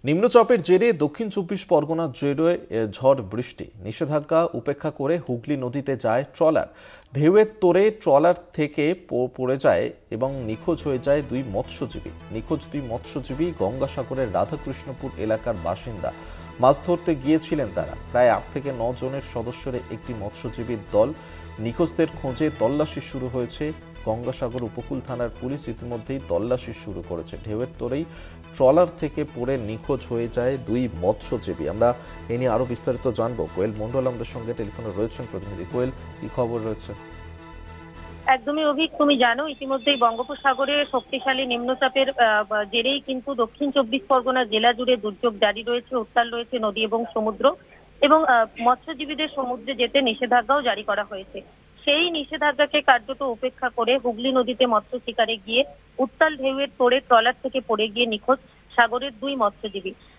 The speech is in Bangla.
নিম্নচাপের জেরে দক্ষিণ চব্বিশ পরগনার জেরে ঝড় বৃষ্টি, নিষেধাজ্ঞা উপেক্ষা করে হুগলি নদীতে যায় ট্রলার। ঢেউয়ের তোড়ে ট্রলার থেকে পড়ে যায় এবং নিখোঁজ হয়ে যায় নিখোঁজ দুই মৎস্যজীবী গঙ্গাসাগরের রাধাকৃষ্ণপুর এলাকার বাসিন্দা। মাছ ধরতে গিয়েছিলেন তারা। প্রায় 8 থেকে 9 জনের সদস্যের একটি মৎস্যজীবীর দল। নিখোঁজদের খোঁজে তল্লাশি শুরু হয়েছে। গঙ্গাসাগর উপকূল থানার পুলিশ ইতিমধ্যেই তল্লাশি শুরু করেছে। ঢেউয়ের তোড়েই ট্রলার থেকে পড়ে নিখোঁজ হয়ে যায় দুই মৎস্যজীবী। আমরা এ নিয়ে আরো বিস্তারিত জানবো। কোয়েল মন্ডল আমাদের সঙ্গে টেলিফোনে রয়েছেন। প্রতিনিধি কোয়েল, কি খবর রয়েছে? একদমই অভিক, তুমি জানো ইতিমধ্যেই বঙ্গোপসাগরে শক্তিশালী নিম্নচাপের জেরেই কিন্তু দক্ষিণ চব্বিশ পরগনা জেলা জুড়ে দুর্যোগ জারি রয়েছে, উত্তাল রয়েছে নদী এবং সমুদ্র, এবং মৎস্যজীবীদের সমুদ্রে যেতে নিষেধাজ্ঞাও জারি করা হয়েছে। সেই নিষেধাজ্ঞাকে কার্যত উপেক্ষা করে হুগলি নদীতে মৎস্য শিকারে গিয়ে উত্তাল ঢেউয়ের তোড়ে ট্রলার থেকে পড়ে গিয়ে নিখোঁজ সাগরের দুই মৎস্যজীবী।